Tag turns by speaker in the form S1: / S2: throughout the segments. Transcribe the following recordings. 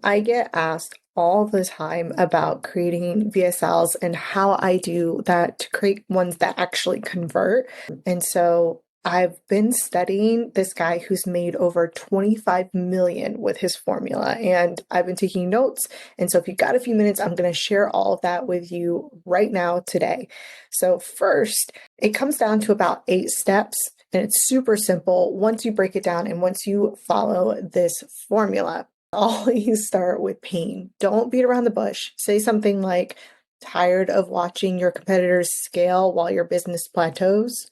S1: I get asked all the time about creating VSLs and how I do that to create ones that actually convert. And so I've been studying this guy who's made over 25 million with his formula, and I've been taking notes. And so if you've got a few minutes, I'm going to share all of that with you right now today. So first, it comes down to about 8 steps. And it's super simple once you break it down and once you follow this formula. Always start with pain. Don't beat around the bush. Say something like, tired of watching your competitors scale while your business plateaus,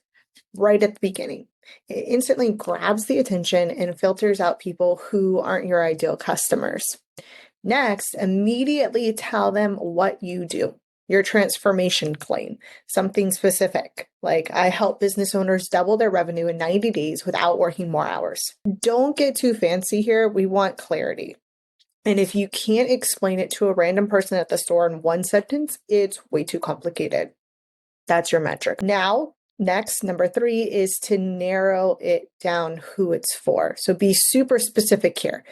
S1: right at the beginning. It instantly grabs the attention and filters out people who aren't your ideal customers. Next, immediately tell them what you do. Your transformation claim, something specific, like I help business owners double their revenue in 90 days without working more hours. Don't get too fancy here. We want clarity. And if you can't explain it to a random person at the store in one sentence, it's way too complicated. That's your metric. Now, next, number 3 is to narrow it down who it's for. So be super specific here.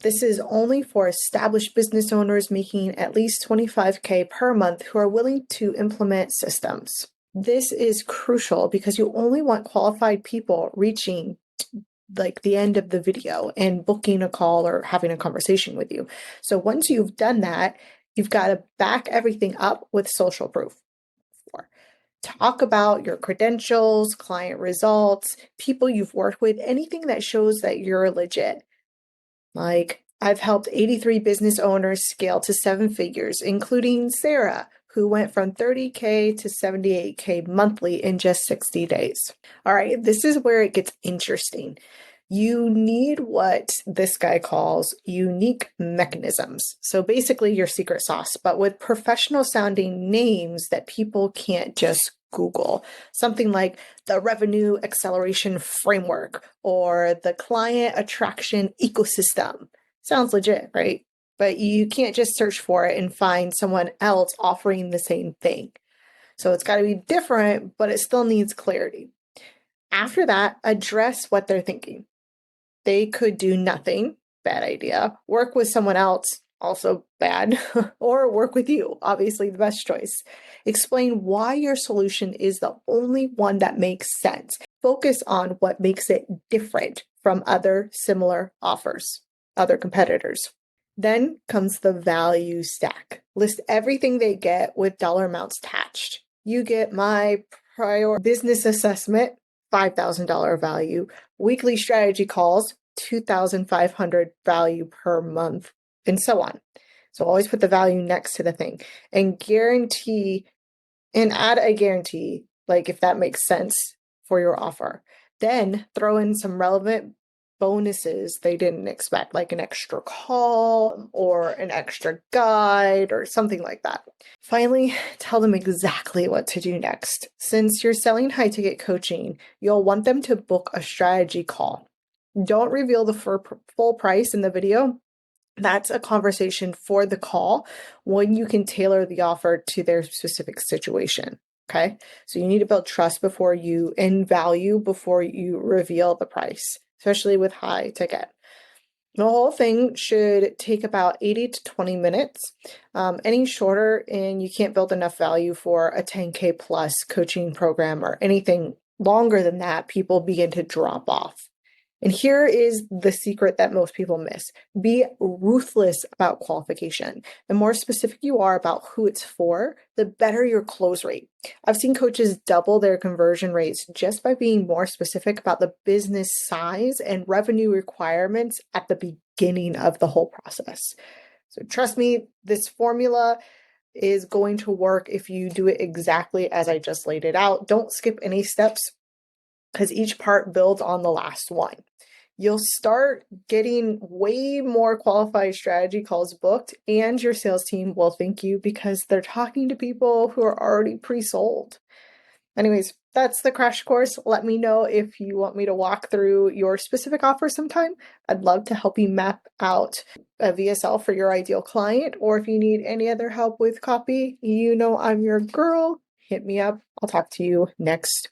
S1: This is only for established business owners making at least $25K per month who are willing to implement systems. This is crucial because you only want qualified people reaching like the end of the video and booking a call or having a conversation with you. So once you've done that, you've got to back everything up with social proof. Talk about your credentials, client results, people you've worked with, anything that shows that you're legit. Like, I've helped 83 business owners scale to 7 figures, including Sarah, who went from 30K to 78K monthly in just 60 days. All right, this is where it gets interesting. You need what this guy calls unique mechanisms. So basically your secret sauce, but with professional sounding names that people can't just Google. Something like the revenue acceleration framework or the client attraction ecosystem. Sounds legit, right? But you can't just search for it and find someone else offering the same thing. So it's got to be different, but it still needs clarity. After that, address what they're thinking. They could do nothing, bad idea. Work with someone else, also bad, or work with you, obviously the best choice. Explain why your solution is the only one that makes sense. Focus on what makes it different from other similar offers, other competitors. Then comes the value stack. List everything they get with dollar amounts attached. You get my prior business assessment, $5,000 value, weekly strategy calls, $2,500 value per month, and so on. So always put the value next to the thing and add a guarantee, like if that makes sense for your offer. Then throw in some relevant bonuses they didn't expect, like an extra call or an extra guide or something like that. Finally, tell them exactly what to do next. Since you're selling high-ticket coaching, you'll want them to book a strategy call. Don't reveal the full price in the video. That's a conversation for the call when you can tailor the offer to their specific situation. Okay, so you need to build trust and value before you reveal the price, especially with high ticket. The whole thing should take about 80 to 20 minutes. Any shorter and you can't build enough value for a 10K plus coaching program or anything longer than that, people begin to drop off. And here is the secret that most people miss. Be ruthless about qualification. The more specific you are about who it's for, the better your close rate. I've seen coaches double their conversion rates just by being more specific about the business size and revenue requirements at the beginning of the whole process. So trust me, this formula is going to work if you do it exactly as I just laid it out. Don't skip any steps, because each part builds on the last one. You'll start getting way more qualified strategy calls booked, and your sales team will thank you because they're talking to people who are already pre-sold. Anyways, that's the crash course. Let me know if you want me to walk through your specific offer sometime. I'd love to help you map out a VSL for your ideal client, or if you need any other help with copy, you know I'm your girl. Hit me up. I'll talk to you next